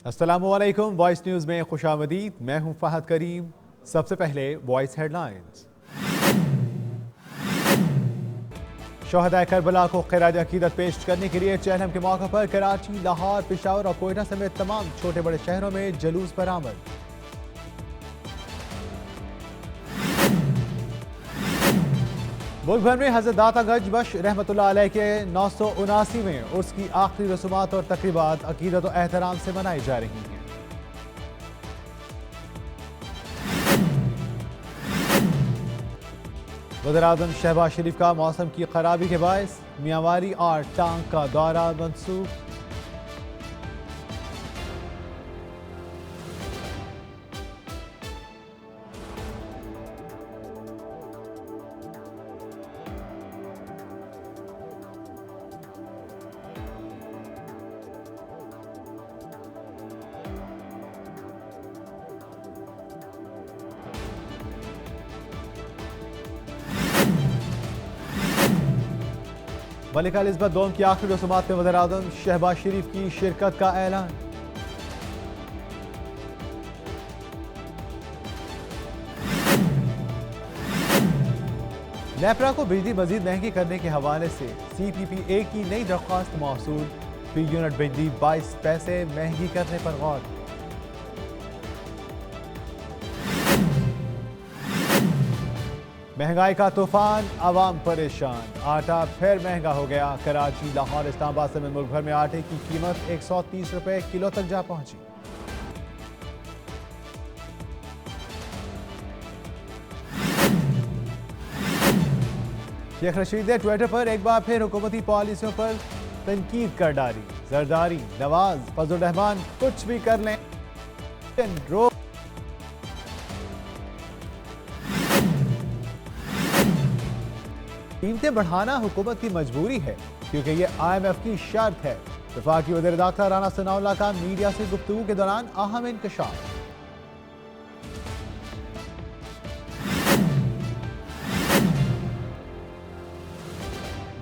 अस्सलामुअलैकुम। Voice news में खुशामदीद। मैं हूं फहद करीम। सबसे पहले वॉइस हेडलाइंस। शोहदाए करबला को खिराज अकीदत पेश करने के लिए चहलम के मौके पर कराची, लाहौर, पेशावर और कोयटा समेत तमाम छोटे बड़े शहरों में जुलूस बरामद। मुल्क भर में हज़रत दातागंज बख्श रहमतुल्लाह अलैह के 979वें उर्स की आखिरी रसूमात और तकरीबात अकीदत और एहतराम से मनाई जा रही हैं। वज़ीर-ए-आज़म शहबाज शरीफ का मौसम की खराबी के बायस मियांवारी और टांग का दौरा मंसूख। मलिका एलिज़ाबेथ II की आखिरी रसूमात में वज़ीर-ए-आज़म शहबाज शरीफ की शिरकत का ऐलान। नेपरा को बिजली मजीद महंगी करने के हवाले से CPPA की नई दरख्वास्त मौसूल। फी यूनिट बिजली 22 पैसे महंगी करने पर गौर। महंगाई का तूफान, आवाम परेशान। आटा फिर महंगा हो गया। कराची, लाहौर, इस्लामाबाद समेत मुल्क भर में आटे की कीमत 130 रुपए किलो तक जा पहुंची। शेख रशीद ने ट्विटर पर एक बार फिर हुकूमती पॉलिसियों पर तनकीद कर डाली। जरदारी, नवाज, फजल रहमान कुछ भी कर लें, कीमतें बढ़ाना हुकूमत की मजबूरी है क्योंकि ये IMF की शर्त है। वफाकी वज़ीर दाखिला राना सनाउल्लाह का मीडिया से गुफ्तगू के दौरान अहम इंकशाफ।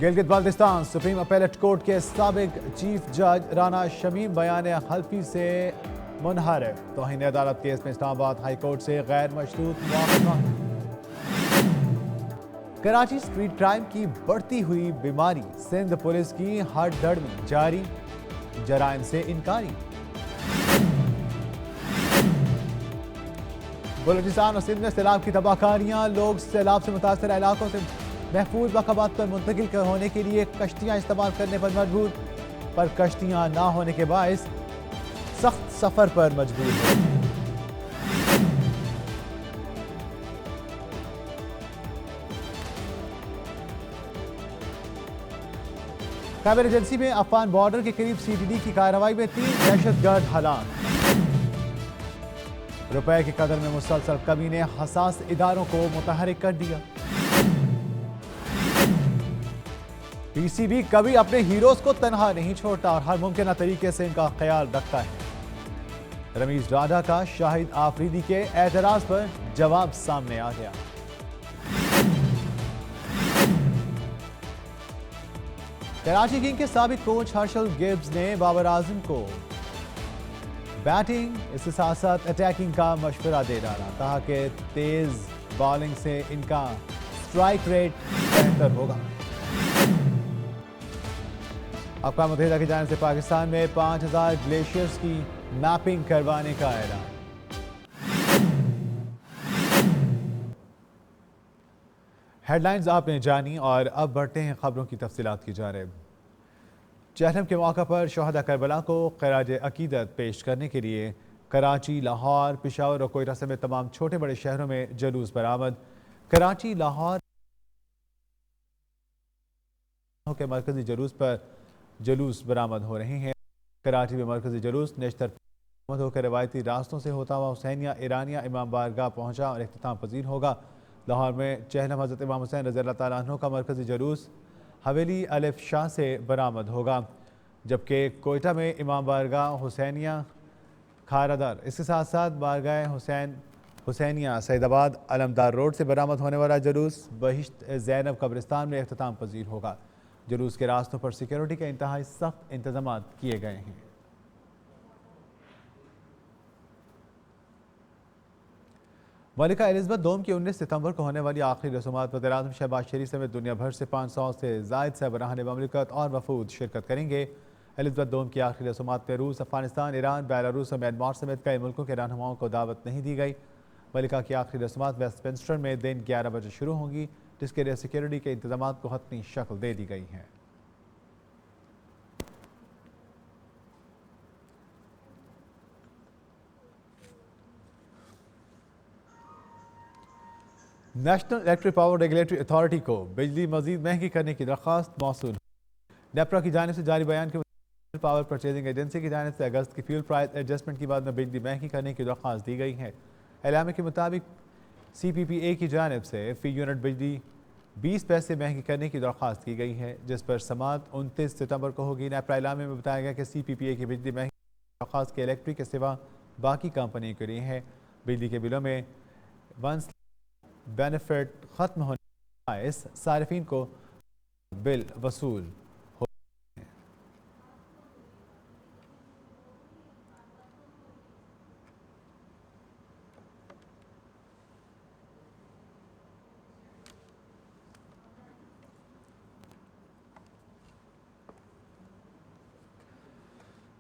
Gilgit Baltistan supreme appellate court के साबिक चीफ जज राना शमीम बयान हल्फी से मुनहरफ। तौहीन अदालत केस में इस्लामाबाद हाई कोर्ट से गैर मशरूत मुआवजा। कराची स्ट्रीट क्राइम की बढ़ती हुई बीमारी, सिंध पुलिस की हड़बड़ी जारी, जराइम से इनकारी। बलूचिस्तान और सिंध में सैलाब की तबाहकारियां, लोग सैलाब से मुतासर इलाकों से महफूज मकामात पर मुंतकिल होने के लिए कश्तियां इस्तेमाल करने पर मजबूर, पर कश्तियां ना होने के बायस सख्त सफर पर मजबूर है। खैबर एजेंसी में अफगान बॉर्डर के करीब CTD की कार्रवाई में 3 दहशतगर्द हलाक। रुपए की कदर में मुसलसल कमी ने हसास इदारों को मुतहरिक कर दिया। PCB कभी अपने हीरोज को तनहा नहीं छोड़ता और हर मुमकिन तरीके से इनका ख्याल रखता है। रमीज राडा का शाहिद आफरीदी के एतराज पर जवाब सामने आ गया। कराची किंग के साबिक कोच हर्षल गिब्स ने बाबर आजम को बैटिंग, इसके साथ साथ अटैकिंग का मशवरा दे डाला। कहा कि तेज बॉलिंग से इनका स्ट्राइक रेट बेहतर होगा। अक़वाम मुत्तहिदा की जानिब से पाकिस्तान में 5000 ग्लेशियर्स की मैपिंग करवाने का ऐलान। हेडलाइंस आपने जानी और अब बढ़ते हैं खबरों की तफसीलात की जानिब। चहलम के मौका पर शोहदा करबला को खिराज अकीदत पेश करने के लिए कराची, लाहौर, पेशावर और कोयटा समेत तमाम छोटे बड़े शहरों में जुलूस बरामद। कराची, लाहौर के मरकजी जुलूस पर जुलूस बरामद हो रहे हैं। कराची में मरकजी जुलूस नेशतर होकर रवायती रास्तों से होता हुआ हुसैनिया ईरानिया इमाम बारगाह पहुँचा और इख्तिताम पजीर होगा। लाहौर में चहलम हज़रत इमाम हुसैन रज़ियल्लाहु तआला अन्हु का मरकजी जुलूस हवेली अलिफ शाह से बरामद होगा, जबकि कोयटा में इमाम बारगाह हुसैनिया खारादर, इसके साथ साथ बारगाह हुसैनिया सैदाबाद अलमदार रोड से बरामद होने वाला जुलूस बहिश्त ज़ैनब कब्रिस्तान में इख्तिताम पजीर होगा। जुलूस के रास्तों पर सिक्योरिटी के इंतहाई सख्त इंतजाम किए गए हैं। मलिका एलिज़ाबेथ दोम की 19 सितंबर को होने वाली आखिरी रसूमात वज़ीर-ए-आज़म शहबाज शरीफ समेत दुनिया भर से 500 से ज़ायद सरबराहान ममलिकत और वफूद शिरकत करेंगे। एलिज़ाबेथ दोम की आखिरी रसूमात में रूस, अफगानिस्तान, ईरान, बेलारूस और म्यांमार समेत कई मुल्कों के रहनुमाओं को दावत नहीं दी गई। मलिका की आखिरी रसूमात वेस्टमिंस्टर में दिन 11 बजे शुरू होंगी, जिसके लिए सिक्योरिटी के इंतजाम को हतमी शक्ल दे दी गई है। National electric power regulatory authority को बिजली मजीद महंगी करने की दरख्वास्त मौसूल। नेपरा की जानिब से जारी बयान के मुताबिक पावर परचेजिंग एजेंसी की जानिब से अगस्त की फ्यूल प्राइस एडजस्टमेंट के बाद में बिजली महंगी करने की दरख्वास्त दी गई है। एलामे के मुताबिक CPPA की जानिब से फ़ी यूनिट बिजली 20 पैसे महंगी करने की दरख्वास्त की गई है, जिस पर समात 29 सितंबर को होगी। नेपरा एलामे में बताया गया कि CPPA की बिजली महंगी दरख्वास्त के इलेक्ट्रिक के सिवा बाकी कंपनी के लिए है। बिजली के बिलों में वंस बेनिफिट खत्म होने के बायस सारिफिन को बिल वसूल हो।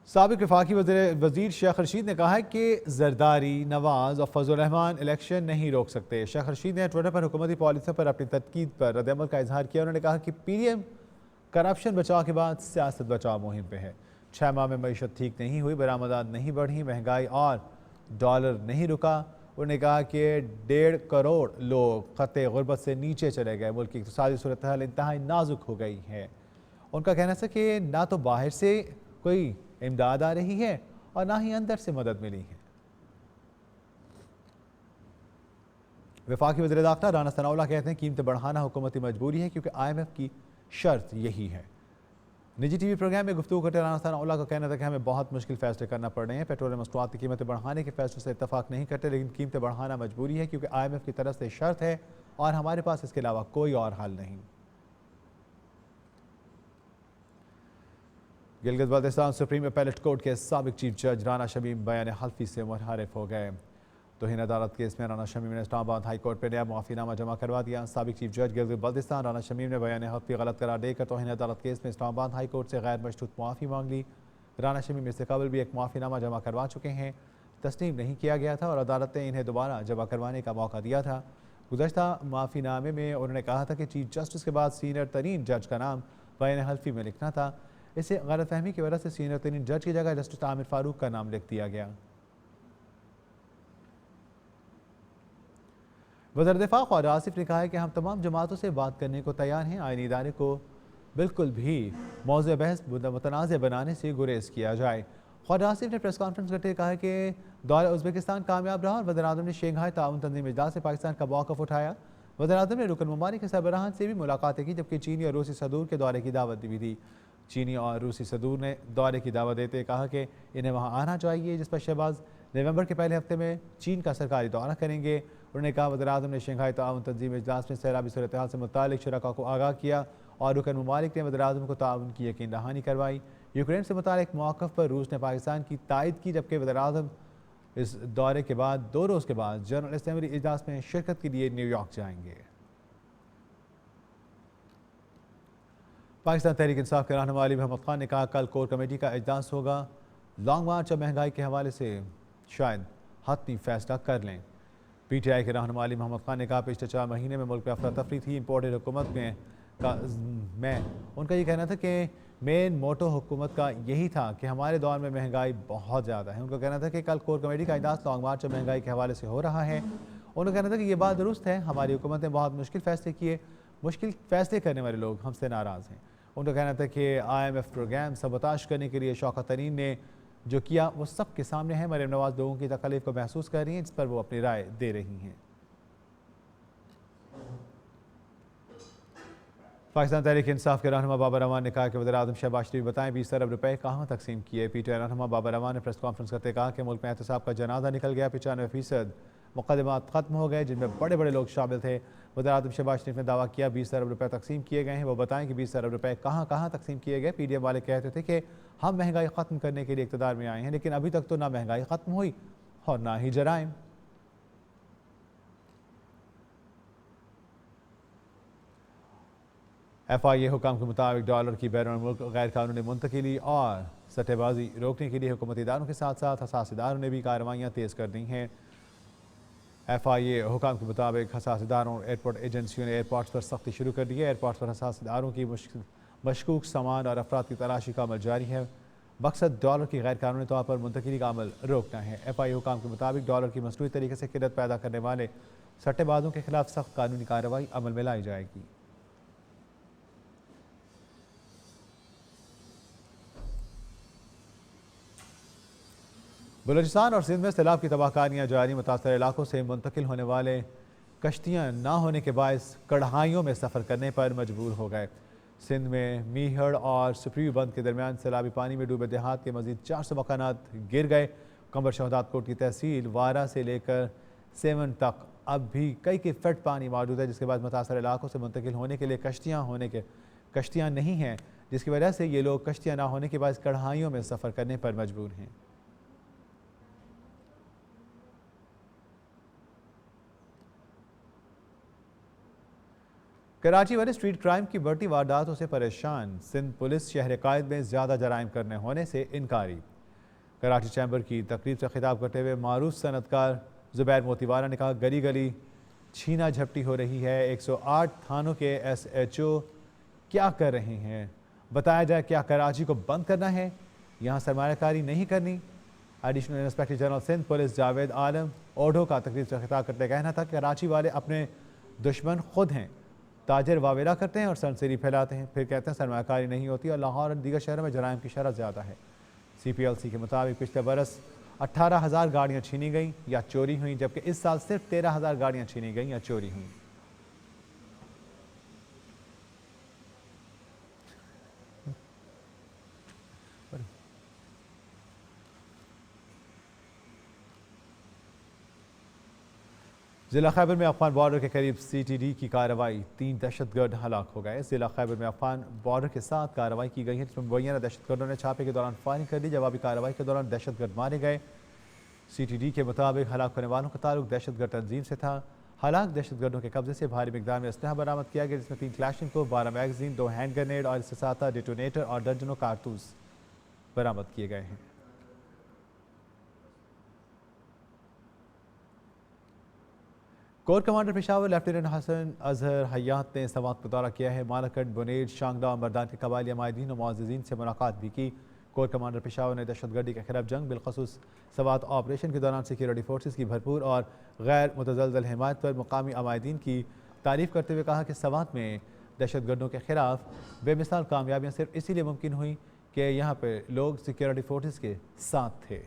साबिक वफाकी वजीर शेख रशीद ने कहा है कि जरदारी, नवाज और फजल रहमान इलेक्शन नहीं रोक सकते। शेख रशीद ने ट्विटर पर हुकूमती पॉलिसियों पर अपनी तनकीद पर रद्दअमल का इजहार किया। उन्होंने कहा कि PDM करप्शन बचाव के बाद सियासत बचाव मुहिम पे है। 6 माह में मईशत ठीक नहीं हुई, बरामदात नहीं बढ़ी, महंगाई और डॉलर नहीं रुका। उन्होंने कहा कि 1.5 करोड़ लोग खत्ते गुर्बत से नीचे चले गए। मुल्क की इक़्तिसादी सूरत हाल इंतहाई नाजुक हो गई है। उनका कहना था कि ना तो बाहर से कोई इमदाद आ रही है और ना ही अंदर से मदद मिली है। वफाकी वज़ीर दाखिला राना सनाउल्लाह कहते हैं कीमतें बढ़ाना हुकूमती मजबूरी है, क्योंकि IMF की शर्त यही है। निजी TV प्रोग्राम में गुफ्तगू करते राना सनाउल्लाह का कहना था कि हमें बहुत मुश्किल फैसले करना पड़ रहे हैं। पेट्रोल मसनूआत की कीमतें बढ़ाने के फैसले से इत्तफाक नहीं करते, लेकिन कीमतें बढ़ाना मजबूरी है, क्योंकि IMF की तरफ से शर्त है और हमारे पास इसके अलावा कोई और हल नहीं। Gilgit Baltistan supreme appellate court के साबिक चीफ जज राना शमीम बयान हल्फी से मुनहरिफ हो गए। तौहीन अदालत केस में राना शमीम ने इस्लामाबाद हाई कोर्ट पर नया मुआफीनामा जमा करवा दिया। साबिक चीफ जज गिलगित बल्तिस्तान राना शमीम ने बयान हल्फी गलत करार देकर तौहीन अदालत केस में इस्लामाबाद हाई कोर्ट से गैर मशरूत मुआफ़ी मांग ली। राना शमीम इससे कबल भी एक मुआफीनामा जमा करवा चुके हैं, तस्लीम नहीं किया गया था और अदालत ने इन्हें दोबारा जमा करवाने का मौका दिया था। गुज़श्ता मुआफीनामे में उन्होंने कहा था कि चीफ जस्टिस के बाद सीनियर तरीन जज का नाम बयान हल्फी में लिखना था। इसे गलतफहमी की वजह से सीनियर तरीन जज की जगह जस्टिस आमिर फारूक का नाम लिख दिया गया। वज़ीर दिफा ख्वाजा आसिफ ने कहा है कि हम तमाम जमातों से बात करने को तैयार हैं। आईनी इदारे को बिल्कुल भी मौज़ूअ बहस मुतनाज़ बनाने से गुरेज किया जाए। ख्वाजा आसिफ ने प्रेस कॉन्फ्रेंस करते कहा कि दौरा उज़्बेकिस्तान कामयाब रहा और वज़ीर-ए-आज़म ने शंघाई ताउन तंजीम इजलास से पाकिस्तान का मौक़िफ़ उठाया। वज़ीर-ए-आज़म ने रुकन ममालिक के सरबराहान से भी मुलाकातें की, जबकि चीनी और रूसी सदूर के दौरे की दावत भी दी। चीनी और रूसी सदूर ने दौरे की दावत देते कहा कि इन्हें वहाँ आना चाहिए, जिस पर शहबाज नवंबर के पहले हफ्ते में चीन का सरकारी दौरा करेंगे। उन्होंने कहा वज़ीर-ए-आज़म ने शंघाई ताउन तंजीम इजलास में सैलाबी सूरत हाल से मुतालिक शुरका को आगाह किया और रुकन ममालिक ने वज़ीर-ए-आज़म को ताउन की यकीन दहानी करवाई। यूक्रेन से मुतालिक मौक़िफ़ पर रूस ने पाकिस्तान की तायद की, जबकि वज़ीर-ए-आज़म इस दौरे के बाद 2 रोज़ के बाद जनरल असम्बली इजलास में शिरकत के लिए न्यूयॉर्क जाएंगे। पाकिस्तान तहरीक इंसाफ के रहनुमा अली मोहम्मद खान ने कहा कल कोर कमेटी का इजलास होगा। लॉन्ग मार्च और महंगाई के हवाले से शायद हतमी फैसला कर लें। PTI के रहनुमा अली मोहम्मद खान ने कहा पिछले 4 महीने में मुल्क में अफरा तफरी थी। इम्पोर्टेड हुकूमत में उनका ये कहना था कि मेन मोटो हुकूमत का यही था कि हमारे दौर में महंगाई बहुत ज़्यादा है। उनका कहना था कि कल कोर कमेटी का इजलास लॉन्ग मार्च और महंगाई के हवाले से हो रहा है। उनका कहना था कि ये बात दुरुस्त है, हमारी हुकूमत ने बहुत मुश्किल फैसले किए, मुश्किल फैसले करने वाले लोग हमसे नाराज़ हैं। उनका कहना था कि IMF प्रोग्राम सबताश करने के लिए शौकत तरीन ने जो किया वो सब के सामने है। मरीम नवाज लोगों की तकलीफ को महसूस कर रही हैं, जिस पर वो अपनी राय दे रही हैं। पाकिस्तान तहरीक इंसाफ के रहनुमा बाबर अमान ने कहा कि वज़ीर-ए-आज़म शहबाज शरीफ बताएं 20 अरब रुपए कहाँ तकसीम किए। PTI रहनुमा बाबर अमान ने प्रेस कॉन्फ्रेंस करते कहा कि मुल्क में एहतसाब का जनाजा निकल गया। 95% मुकदमात खत्म हो गए, जिनमें बड़े बड़े लोग शामिल थे। वज़ीर-ए-आज़म शहबाज शरीफ ने दावा किया 20 अरब रुपए तकसीम किए गए हैं। वो बताएं कि 20 अरब रुपए कहाँ कहाँ तकसीम किए गए। PDM वाले कहते थे कि हम महंगाई ख़त्म करने के लिए इक़्तिदार में आए हैं, लेकिन अभी तक तो ना महंगाई ख़त्म हुई और ना ही जराइम। FIA हुकाम के मुताबिक डॉलर की बैरून मुल्क गैर कानूनी मुंतकिली और सट्टेबाजी रोकने के लिए हुकूमती इदारों के साथ साथ हसास इदारों ने भी कार्रवाइयाँ तेज़ कर दी हैं। FIA हुकाम के मुताबिक हसास इदारों और एयरपोर्ट एजेंसियों ने एयरपोर्ट्स पर सख्ती शुरू कर दी है। एयरपोर्ट्स पर हसास इदारों की मशकूक सामान और अफराद की तलाशी का अमल जारी है। मकसद डॉलर की गैर कानूनी तौर पर मुंतकिली का अमल रोकना है। FIA हुकाम के मुताबिक डॉलर की मसनूई तरीके से किल्लत पैदा करने वाले सट्टेबाजों के खिलाफ सख्त कानूनी कार्रवाई अमल में लाई जाएगी। बलूचिस्तान और सिंध में सैलाब की तबाहकारियाँ जारी। मुतासर इलाकों से मुंतकिल होने वाले कश्तियाँ ना होने के बायस कढ़ाइयों में सफ़र करने पर मजबूर हो गए। सिंध में मीहड़ और सुप्रीव बंद के दरमियान सैलाबी पानी में डूबे देहात के मजीद 400 मकानात गिर गए। कंबर शहदाद कोट की तहसील वारा से लेकर सेवन तक अब भी कई फीट पानी मौजूद है, जिसके बाद मुतासर इलाकों से मुंतकिल होने के लिए कश्तियाँ नहीं हैं, जिसकी वजह से ये लोग कश्तियाँ ना होने के बाद कढ़ाइयों में सफ़र करने पर मजबूर हैं। कराची वाले स्ट्रीट क्राइम की बढ़ती वारदातों से परेशान सिंध पुलिस शहर कायद में ज़्यादा जराइम करने होने से इनकारी। कराची चैम्बर की तकरीब से खिताब करते हुए मारूफ सनतकार ज़ुबैर मोतीवाला ने कहा, गली गली छीना झपटी हो रही है। 108 थानों के SHO क्या कर रहे हैं? बताया जाए, क्या कराची को बंद करना है? यहाँ सरमायाकारी नहीं करनी? Additional inspector general Sindh police Javed Alam Odho का तकरीब से खिताब करते कहना था कि कराची वाले अपने दुश्मन खुद हैं। ताजर वावेला करते हैं और सनसरी फैलाते हैं, फिर कहते हैं सरमायाकारी नहीं होती और लाहौर और दीगर शहरों में जराइम की शरह ज़्यादा है। CPLC के मुताबिक पिछले बरस 18,000 गाड़ियाँ छीनी गईं या चोरी हुई, जबकि इस साल सिर्फ 13,000 गाड़ियाँ छीनी गईं या चोरी हुई। जिला खैबर में अफगान बॉर्डर के करीब CTD की कार्रवाई, 3 दहशतगर्द हलाक हो गए। जिला खैबर में अफगान बॉर्डर के साथ कार्रवाई की गई है, जिसमें मुबैना दहशतगर्दों ने छापे के दौरान फायरिंग कर दी। जवाबी कार्रवाई के दौरान दहशतगर्द मारे गए। CTD के मुताबिक हलाक होने वालों का ताल्लुक दहशतगर्द तंजीम से था। हलाक दहशतगर्दों के कब्जे से भारी मिकदार में असलहा बरामद किया गया, जिसमें 3 क्लैशिनकोव, 12 मैगजीन, 2 हैंड ग्रेनेड और इससे 7 डिटोनेटर और दर्जनों कारतूस बरामद किए गए हैं। Core commander Peshawar lieutenant Hasan Azhar Hayat ने सवात का दौरा किया है। मालाकट, बुनेड, शांगदा और मर्दान के कबायली माहिदीन और मुअज़्ज़िज़ीन से मुलाकात भी की। कोर कमांडर पेशावर ने दहशतगर्दी के खिलाफ जंग, बिलखसूस सवात ऑपरेशन के दौरान सिक्योरिटी फोर्सेस की भरपूर और गैर मुतज़लज़ल हिमायत पर मुकामी अमायदीन की तारीफ़ करते हुए कहा कि सवात में दहशतगर्दों के खिलाफ बेमिसाल कामयाबियाँ सिर्फ इसीलिए मुमकिन हुई कि यहाँ पर लोग सिक्योरिटी फोर्सेस के साथ थे।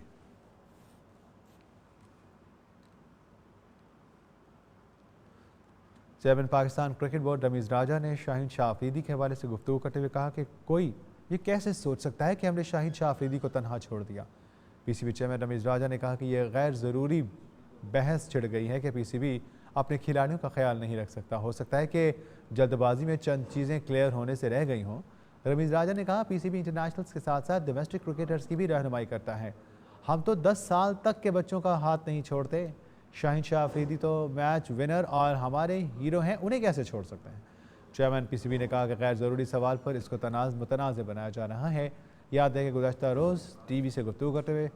Chairman Pakistan cricket board Rameez Raja ने शाहीन शाह अफरीदी के हवाले से गुफ्तगू करते हुए कहा कि कोई ये कैसे सोच सकता है कि हमने शाहीन शाह अफरीदी को तनहा छोड़ दिया। PCB चेयरमैन रमीज़ राजा ने कहा कि यह गैर ज़रूरी बहस छिड़ गई है कि PCB अपने खिलाड़ियों का ख्याल नहीं रख सकता। हो सकता है कि जल्दबाजी में चंद चीज़ें क्लियर होने से रह गई हों। रमीज़ राजा ने कहा, PCB इंटरनेशनल्स के साथ साथ डोमेस्टिक क्रिकेटर्स की भी रहनुमाई करता है। हम तो 10 साल तक के बच्चों का हाथ नहीं छोड़ते। शाहीन शाह अफरीदी तो मैच विनर और हमारे हीरो हैं, उन्हें कैसे छोड़ सकते हैं? चेयरमैन PCB ने कहा कि गैर ज़रूरी सवाल पर इसको मुतनाज़ बनाया जा रहा है। याद है कि गुज़श्ता रोज़ TV से गुफ्तगू करते हुए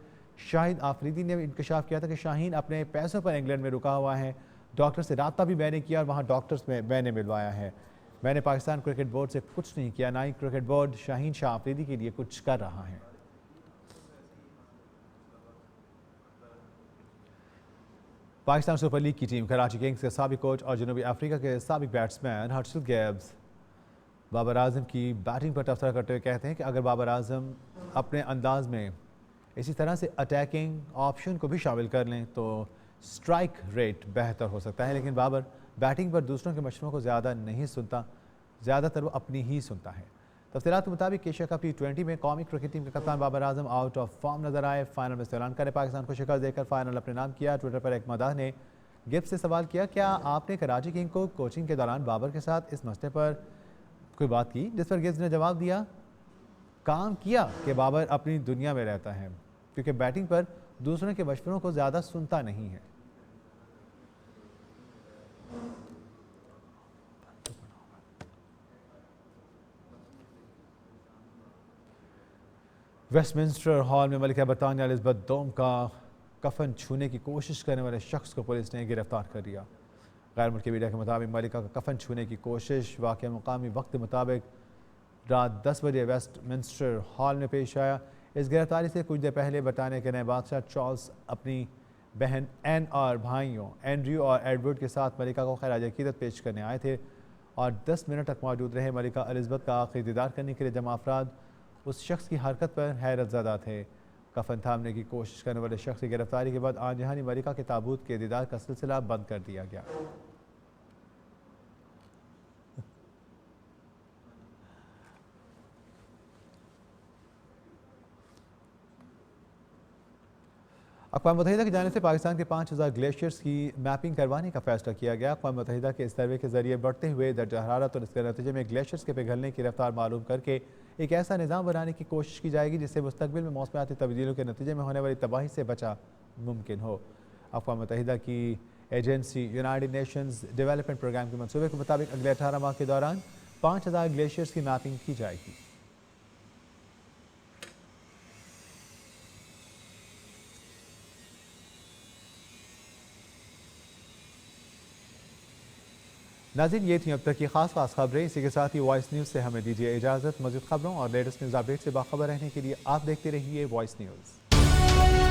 शाहिद आफरीदी ने इंकशाफ किया था कि शाहीन अपने पैसों पर इंग्लैंड में रुका हुआ है। डॉक्टर से रब्ता भी मैंने किया और वहाँ डॉक्टर्स में मैंने मिलवाया है। मैंने पाकिस्तान क्रिकेट बोर्ड से कुछ नहीं किया, ना ही क्रिकेट बोर्ड शाहीन शाह अफरीदी के लिए कुछ कर रहा है। पाकिस्तान सुपर लीग की टीम कराची किंग्स के साबिक कोच और जनूबी अफ्रीका के साबिक बैट्समैन हर्षल गैब्स बाबर आजम की बैटिंग पर तबसरा करते हुए कहते हैं कि अगर बाबर आजम अपने अंदाज में इसी तरह से अटैकिंग ऑप्शन को भी शामिल कर लें तो स्ट्राइक रेट बेहतर हो सकता है। लेकिन बाबर बैटिंग पर दूसरों के मशवरों को ज़्यादा नहीं सुनता, ज़्यादातर वो अपनी ही सुनता है। तफसीलात के मुताबिक एशिया कप T20 में कौमी क्रिकेट टीम के कप्तान Babar Azam out of form नजर आए। फाइनल में श्रीलंका ने पाकिस्तान को शिकस्त देकर फाइनल अपने नाम किया। ट्विटर पर एक मदाह ने गिब्स से सवाल किया, क्या आपने कराची किंग को कोचिंग के दौरान बाबर के साथ इस मसले पर कोई बात की? जिस पर गिब्स ने जवाब दिया, काम किया कि बाबर अपनी दुनिया में रहता है क्योंकि बैटिंग पर दूसरों के मशवरों को ज़्यादा सुनता नहीं है। वेस्टमिंस्टर हॉल में मलिका बरतानिया एलिज़ाबेथ दोम का कफन छूने की कोशिश करने वाले शख्स को पुलिस ने गिरफ्तार कर लिया। गैर मुल्की मीडिया के मुताबिक मलिका का कफन छूने की कोशिश वाक़या मुकामी वक्त के मुताबिक रात 10 बजे वेस्टमिंस्टर हॉल में पेश आया। इस गिरफ्तारी से कुछ देर पहले बरतानिया के नए बादशाह चार्ल्स अपनी बहन एन और भाइयों एंड्रयू और एडवर्ड के साथ मलिका को खराज अकीदत पेश करने आए थे और 10 मिनट तक मौजूद रहे। मलिका एलिज़ाबेथ का आखिरी दीदार करने के लिए जमा अफराद उस शख्स की हरकत पर हैरत ज़दा थे। कफन थामने की कोशिश करने वाले शख्स की गिरफ्तारी के बाद आन जहानी मलिका के ताबूत के दीदार का सिलसिला बंद कर दिया गया। अक़वाम मुत्तहिदा की जानिब से पाकिस्तान के 5000 ग्लेशियर्स की मैपिंग करवाने का फैसला किया गया। अक़वाम मुत्तहिदा के इस सर्वे के जरिए बढ़ते हुए दर्जा हरारत और इसके नतीजे में ग्लेशियर्स के पिघलने की रफ्तार मालूम करके एक ऐसा निज़ाम बनाने की कोशिश की जाएगी जिससे मुस्तक़बिल में मौसमियाती तब्दीलियों के नतीजे में होने वाली तबाही से बचा मुमकिन हो। अक़वाम मुत्तहिदा की agency United Nations Development Programme के मनसूबे के मुताबिक अगले 18 माह के दौरान 5000 ग्लेशियर्स की मैपिंग की जाएगी। नाज़रीन, ये थी अब तक की खास खबरें। इसी के साथ ही वॉइस न्यूज़ से हमें दीजिए इजाज़त। मज़ीद खबरों और लेटेस्ट न्यूज़ अपडेट से बाखबर रहने के लिए आप देखते रहिए वॉइस न्यूज़।